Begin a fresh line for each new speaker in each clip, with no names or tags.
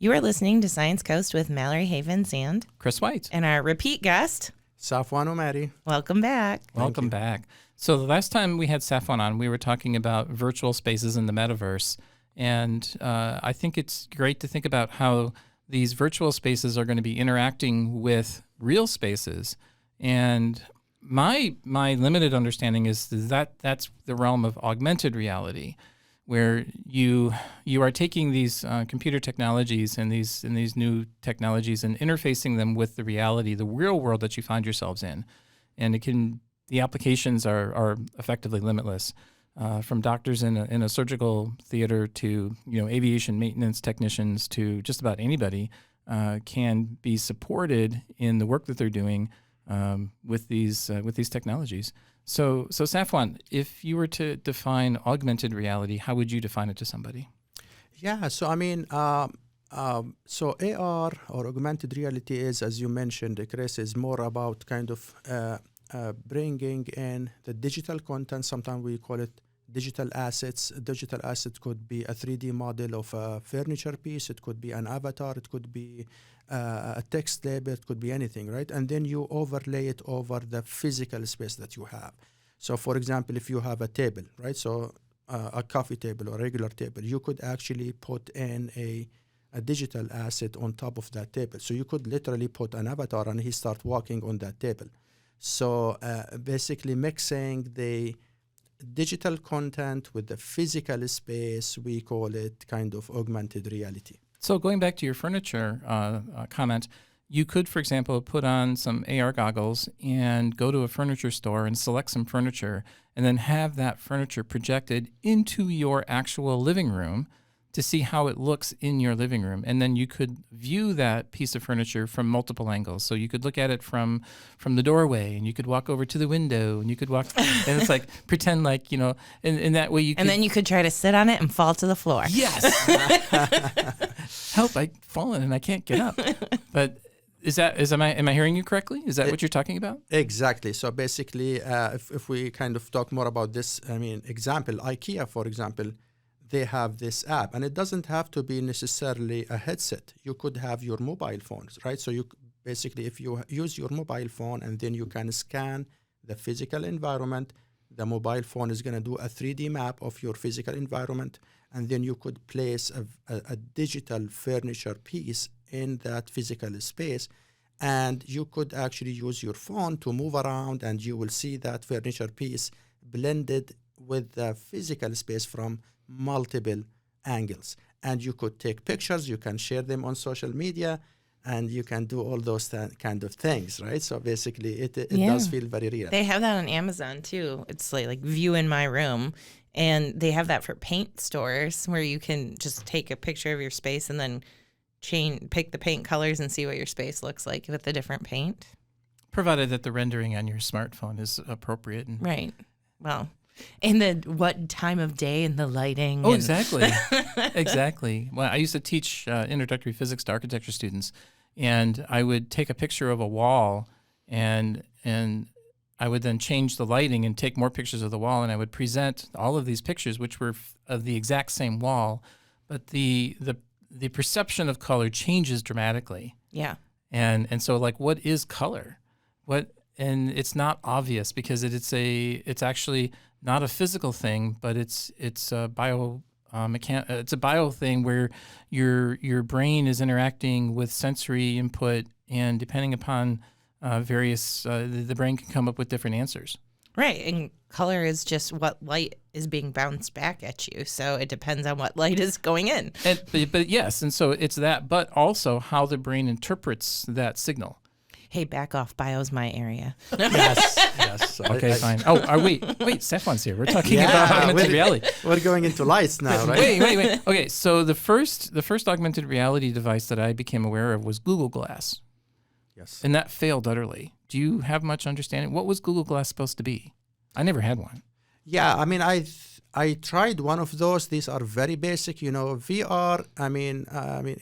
You are listening to Science Coast with Mallory Havens and
Chris White.
And our repeat guest,
Safwan Omari.
Welcome back.
Welcome back. So the last time we had Safwan on, we were talking about virtual spaces in the Metaverse. And I think it's great to think about how these virtual spaces are going to be interacting with real spaces. And my limited understanding is that that's the realm of augmented reality, where you are taking these computer technologies and these new technologies and interfacing them with the reality, the real world that you find yourselves in. And the applications are effectively limitless, from doctors in a surgical theater to aviation maintenance technicians to just about anybody can be supported in the work that they're doing with these technologies. So Safwan, if you were to define augmented reality, how would you define it to somebody?
Yeah, so I mean, so AR or augmented reality is, as you mentioned, Chris, is more about kind of bringing in the digital content. Sometimes we call it digital assets. A digital asset could be a 3D model of a furniture piece. It could be an avatar. It could be a text label. It could be anything, right? And then you overlay it over the physical space that you have. So, for example, if you have a table, right? So a coffee table or a regular table, you could actually put in a digital asset on top of that table. So you could literally put an avatar and he start walking on that table. So basically mixing the digital content with the physical space, we call it kind of augmented reality.
So going back to your furniture comment, you could, for example, put on some AR goggles and go to a furniture store and select some furniture and then have that furniture projected into your actual living room to see how it looks in your living room. And then you could view that piece of furniture from multiple angles. So you could look at it from the doorway, and you could walk over to the window, and you could walk, and it's like, pretend like, in that way you could.
And then you could try to sit on it and fall to the floor.
Yes. Help, I've fallen and I can't get up. But am I hearing you correctly? Is that what you're talking about?
Exactly. So basically, if we kind of talk more about this, example, IKEA, for example, they have this app, and it doesn't have to be necessarily a headset. You could have your mobile phones, right? So you basically, if you use your mobile phone and then you can scan the physical environment, the mobile phone is going to do a 3D map of your physical environment, and then you could place a digital furniture piece in that physical space, and you could actually use your phone to move around, and you will see that furniture piece blended with the physical space from multiple angles. And you could take pictures, you can share them on social media, and you can do all those kind of things, right? So basically it does feel very real.
They have that on Amazon too. It's like view in my room, and they have that for paint stores where you can just take a picture of your space and then pick the paint colors and see what your space looks like with the different paint.
Provided that the rendering on your smartphone is appropriate.
Right. Well, and what time of day and the lighting.
Oh, exactly. Exactly. Well, I used to teach introductory physics to architecture students, and I would take a picture of a wall, and I would then change the lighting and take more pictures of the wall, and I would present all of these pictures, which were of the exact same wall, but the perception of color changes dramatically.
Yeah.
And so, like, what is color? And it's not obvious because it's actually not a physical thing, but it's a it's a bio thing where your brain is interacting with sensory input, and depending upon various, the brain can come up with different answers.
Right, and color is just what light is being bounced back at you, so it depends on what light is going in.
But yes, and so it's that, but also how the brain interprets that signal.
Hey, back off. Bio's my area.
Yes.
Okay, fine. Oh, wait, Safwan's here. We're talking about augmented reality.
We're going into lights now, right?
Wait. Okay, so the first augmented reality device that I became aware of was Google Glass.
Yes.
And that failed utterly. Do you have much understanding? What was Google Glass supposed to be? I never had one.
Yeah, I tried one of those. These are very basic, VR.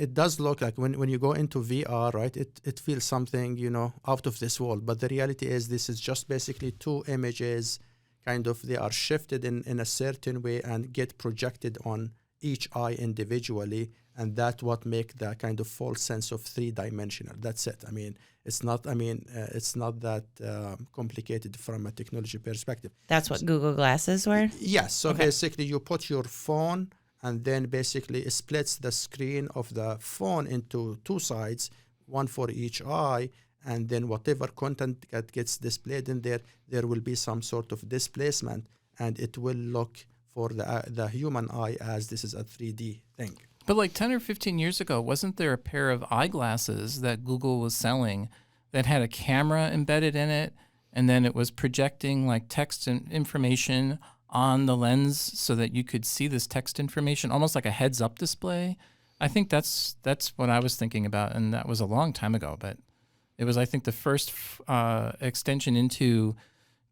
It does look like when you go into VR, right? It feels something, out of this world. But the reality is, this is just basically two images, kind of they are shifted in a certain way and get projected on each eye individually, and that's what make the kind of false sense of three-dimensional. That's it. I mean, it's not. I mean, it's not that complicated from a technology perspective.
That's what Google Glasses were?
Yes. So
Okay.
basically, you put your phone, and then basically it splits the screen of the phone into two sides, one for each eye, and then whatever content that gets displayed in there, there will be some sort of displacement, and it will look for the human eye as this is a 3D thing.
But like 10 or 15 years ago, wasn't there a pair of eyeglasses that Google was selling that had a camera embedded in it, and then it was projecting like text and information on the lens so that you could see this text information, almost like a heads-up display? I think that's what I was thinking about, and that was a long time ago. But it was, I think, the first extension into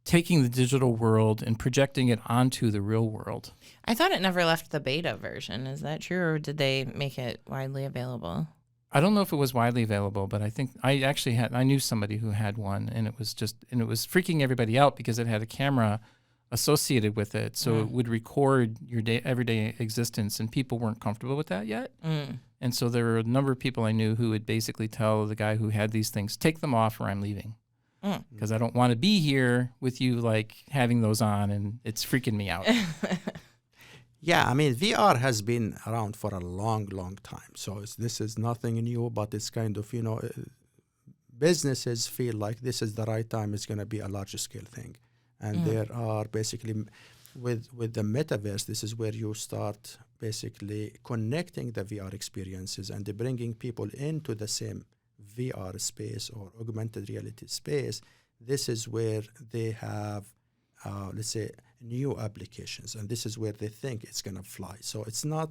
taking the digital world and projecting it onto the real world.
I thought it never left the beta version. Is that true, or did they make it widely available?
I don't know if it was widely available, but I think I knew somebody who had one, and it was freaking everybody out because it had a camera associated with it, so it would record your everyday existence, and people weren't comfortable with that yet. And so there were a number of people I knew who would basically tell the guy who had these things, take them off or I'm leaving. Because I don't want to be here with you, like, having those on, and it's freaking me out.
Yeah, I mean, VR has been around for a long, long time. So this is nothing new, but it's kind of, businesses feel like this is the right time. It's going to be a larger scale thing. And there are basically, with the metaverse, this is where you start basically connecting the VR experiences and bringing people into the same VR space or augmented reality space. This is where they have, let's say, new applications, and this is where they think it's going to fly. So it's not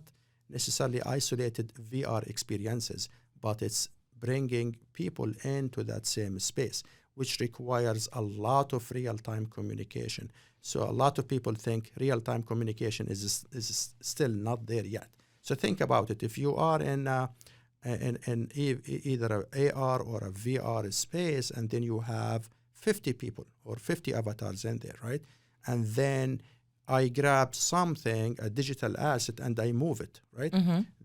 necessarily isolated VR experiences, but it's bringing people into that same space, which requires a lot of real-time communication. So a lot of people think real-time communication is still not there yet. So think about it. If you are in either an AR or a VR space, and then you have 50 people or 50 avatars in there, right? And then I grab something, a digital asset, and I move it, right?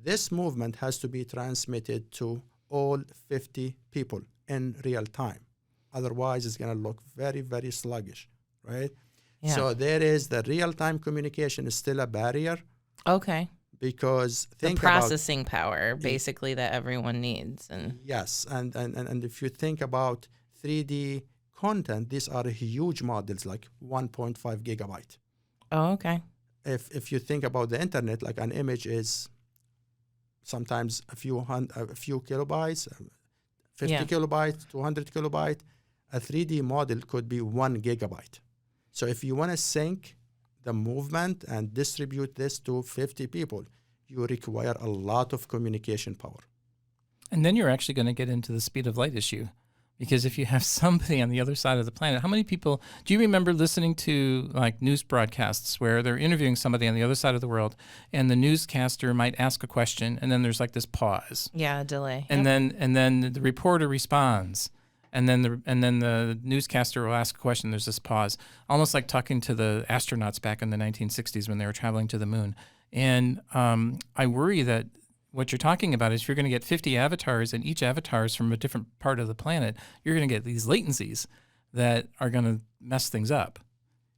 This movement has to be transmitted to all 50 people in real time. Otherwise, it's going to look very, very sluggish, right?
Yeah.
So there is the real-time communication is still a barrier.
Okay.
Because think
the processing power, basically, that everyone needs. And
yes, and if you think about 3D content, these are huge models, like 1.5 gigabyte.
Oh, okay.
If you think about the internet, like an image is sometimes a few kilobytes, 50 kilobytes, 200 kilobyte. A 3D model could be 1 gigabyte. So if you want to sync the movement and distribute this to 50 people, you require a lot of communication power.
And then you're actually going to get into the speed of light issue. Because if you have somebody on the other side of the planet, how many people, do you remember listening to like news broadcasts where they're interviewing somebody on the other side of the world and the newscaster might ask a question and then there's like this pause.
Yeah, a delay.
And then the reporter responds. And then the newscaster will ask a question. There's this pause, almost like talking to the astronauts back in the 1960s when they were traveling to the moon. And I worry that what you're talking about is if you're going to get 50 avatars and each avatar is from a different part of the planet, you're going to get these latencies that are going to mess things up.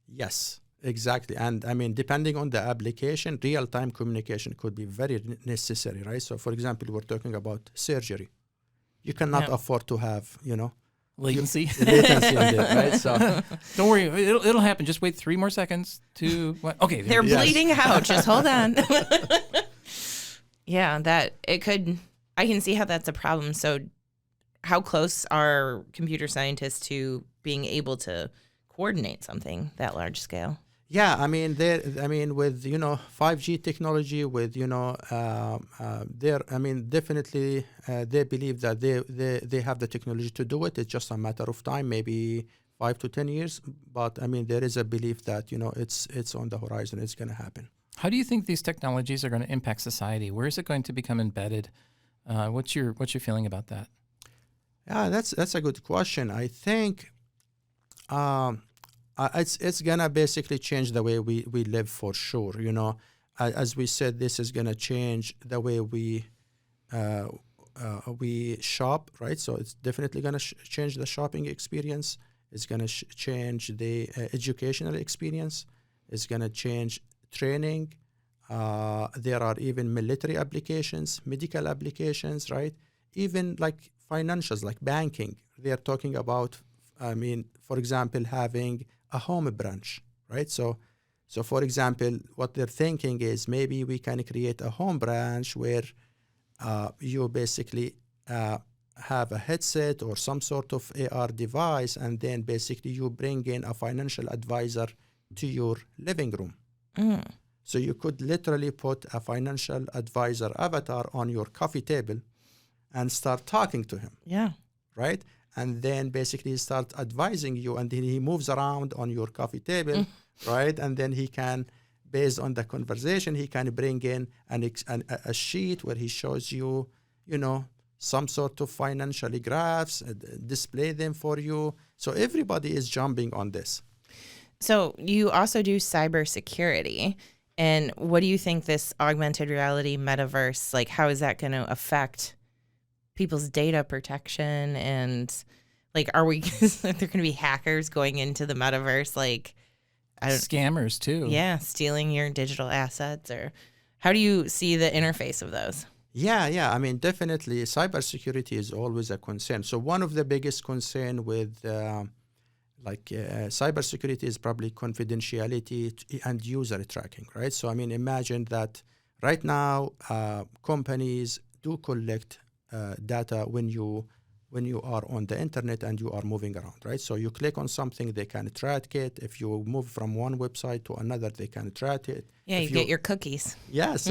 Yes, exactly. And I mean, depending on the application, real-time communication could be very necessary, right? So for example, we're talking about surgery. You cannot afford to have,
latency.
Latency on it, right? So
don't worry, it'll happen. Just wait 3 more seconds to okay.
They're bleeding out. Just hold on. Yeah, that it could. I can see how that's a problem. So, how close are computer scientists to being able to coordinate something that large scale?
Yeah, I mean, with 5G technology, with definitely they believe that they have the technology to do it. It's just a matter of time, maybe 5 to 10 years. But I mean, there is a belief that it's on the horizon. It's going to happen.
How do you think these technologies are going to impact society? Where is it going to become embedded? What's your feeling about that?
Yeah, that's a good question. I think it's gonna basically change the way we live for sure. As we said, this is gonna change the way we we shop, right? So it's definitely going to change the shopping experience. It's going to change the educational experience. It's going to change training. There are even military applications, medical applications, right? Even like financials, like banking. They are talking about, for example, having a home branch, right? So for example, what they're thinking is maybe we can create a home branch where you basically have a headset or some sort of AR device, and then basically you bring in a financial advisor to your living room. So you could literally put a financial advisor avatar on your coffee table and start talking to him.
Yeah.
Right? And then basically start advising you, and then he moves around on your coffee table, right? And then he can, based on the conversation, he can bring in a sheet where he shows you, some sort of financial graphs, display them for you. So everybody is jumping on this.
So you also do cybersecurity. And what do you think this augmented reality metaverse, like how is that going to affect people's data protection? And like, are there going to be hackers going into the metaverse? Like,
scammers too.
Yeah, stealing your digital assets, or how do you see the interface of those?
Yeah. I mean, definitely cybersecurity is always a concern. So one of the biggest concern with cybersecurity is probably confidentiality and user tracking, right? So, I mean, imagine that right now companies do collect data when you are on the internet and you are moving around, right? So you click on something, they can track it. If you move from one website to another, they can track it.
Yeah, you get your cookies.
Yes,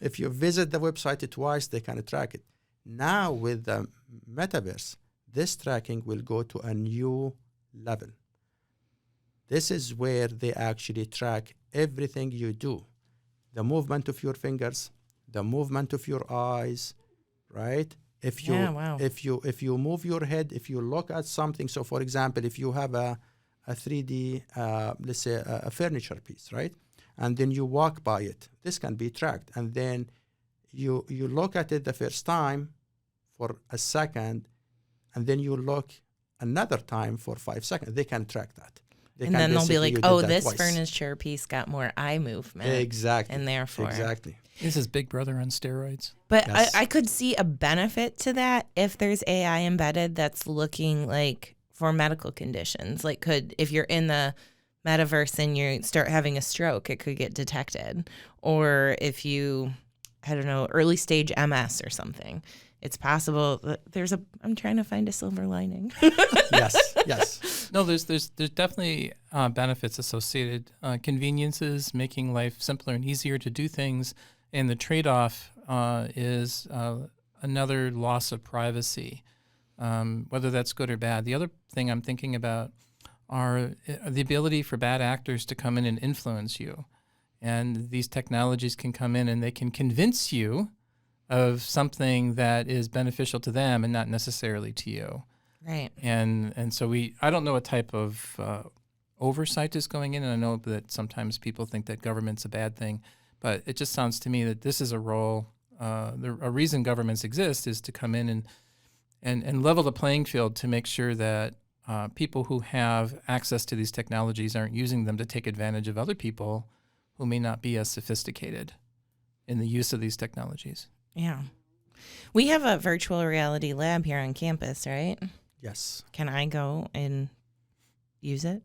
if you visit the website twice, they can track it. Now with the metaverse, this tracking will go to a new level. This is where they actually track everything you do. The movement of your fingers, the movement of your eyes, right? If you move your head, if you look at something, so for example, if you have a 3D, let's say a furniture piece, right? And then you walk by it, this can be tracked. And then you look at it the first time for a second, and then you look another time for 5 seconds. They can track that.
And then they'll be like, oh, this furniture piece got more eye movement.
Exactly.
And therefore.
Exactly.
This is Big Brother on steroids.
But yes. I could see a benefit to that if there's AI embedded that's looking like for medical conditions. Like if you're in the metaverse and you start having a stroke, it could get detected. Or if you, I don't know, early stage MS or something. It's possible that I'm trying to find a silver lining.
Yes.
No, there's definitely benefits associated. Conveniences, making life simpler and easier to do things. And the trade-off is another loss of privacy, whether that's good or bad. The other thing I'm thinking about are the ability for bad actors to come in and influence you. And these technologies can come in and they can convince you of something that is beneficial to them and not necessarily to you.
Right.
And so I don't know what type of oversight is going in, and I know that sometimes people think that government's a bad thing, but it just sounds to me that this is a role, a reason governments exist is to come in and level the playing field to make sure that people who have access to these technologies aren't using them to take advantage of other people who may not be as sophisticated in the use of these technologies.
Yeah. We have a virtual reality lab here on campus, right?
Yes.
Can I go and use it?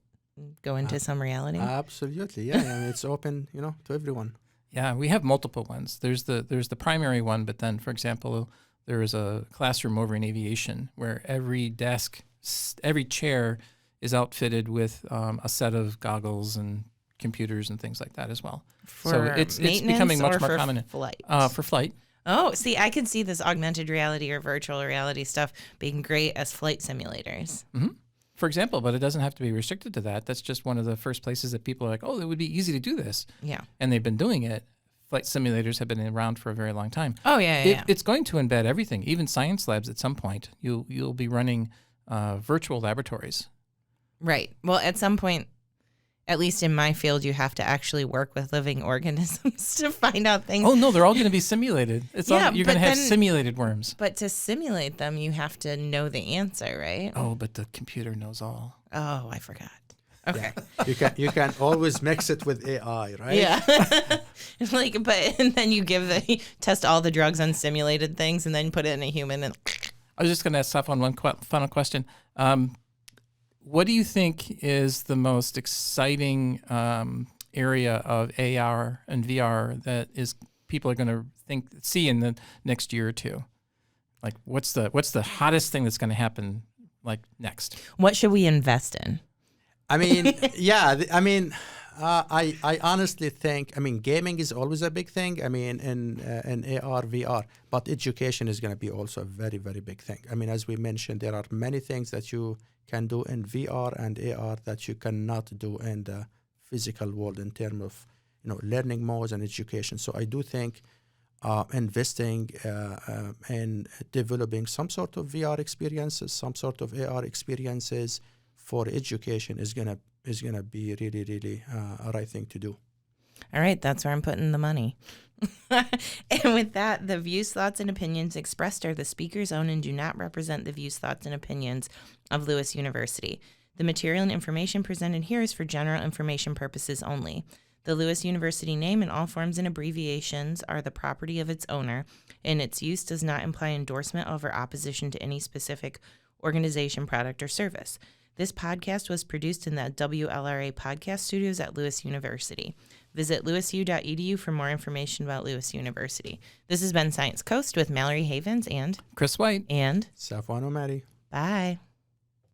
Go into some reality?
Absolutely. Yeah. I mean, it's open, to everyone.
Yeah, we have multiple ones. There's the primary one, but then, for example, there is a classroom over in Aviation where every desk, every chair is outfitted with a set of goggles and computers and things like that as well. So it's becoming much more common.
Flight?
For flight.
Oh, see, I can see this augmented reality or virtual reality stuff being great as flight simulators.
Mm-hmm. For example, but it doesn't have to be restricted to that. That's just one of the first places that people are like, oh, it would be easy to do this.
Yeah.
And they've been doing it. Flight simulators have been around for a very long time.
Oh, yeah.
It's going to embed everything, even science labs at some point. You'll be running virtual laboratories.
Right. Well, at some point, At least in my field, you have to actually work with living organisms to find out things.
Oh no, they're all going to be simulated. It's
Yeah,
all, you're going
but
to have
then-
simulated worms.
But to simulate them, you have to know the answer, right?
Oh, but the computer knows all.
Oh, I forgot. Okay.
You can always mix it with AI, right?
Yeah. And then you test all the drugs on simulated things and then put it in a human and
I was just going to ask Safwan one final question. What do you think is the most exciting area of AR and VR that people are going to see in the next year or two? Like, what's the hottest thing that's going to happen like next?
what should we invest in?
I mean, yeah. I honestly think, gaming is always a big thing. In AR, VR, but education is going to be also a very, very big thing. As we mentioned, there are many things that you can do in VR and AR that you cannot do in the physical world in terms of, learning modes and education. So I do think investing in developing some sort of VR experiences, some sort of AR experiences for education is gonna be really, really a right thing to do.
All right, that's where I'm putting the money. And with that, the views, thoughts, and opinions expressed are the speaker's own and do not represent the views, thoughts, and opinions of Lewis University. The material and information presented here is for general information purposes only. The Lewis University name and all forms and abbreviations are the property of its owner, and its use does not imply endorsement of or opposition to any specific organization, product, or service. This podcast was produced in the WLRA podcast studios at Lewis University. Visit lewisu.edu for more information about Lewis University. This has been Science Coast with Mallory Havens and
Chris White.
and
Safwan Omari.
bye.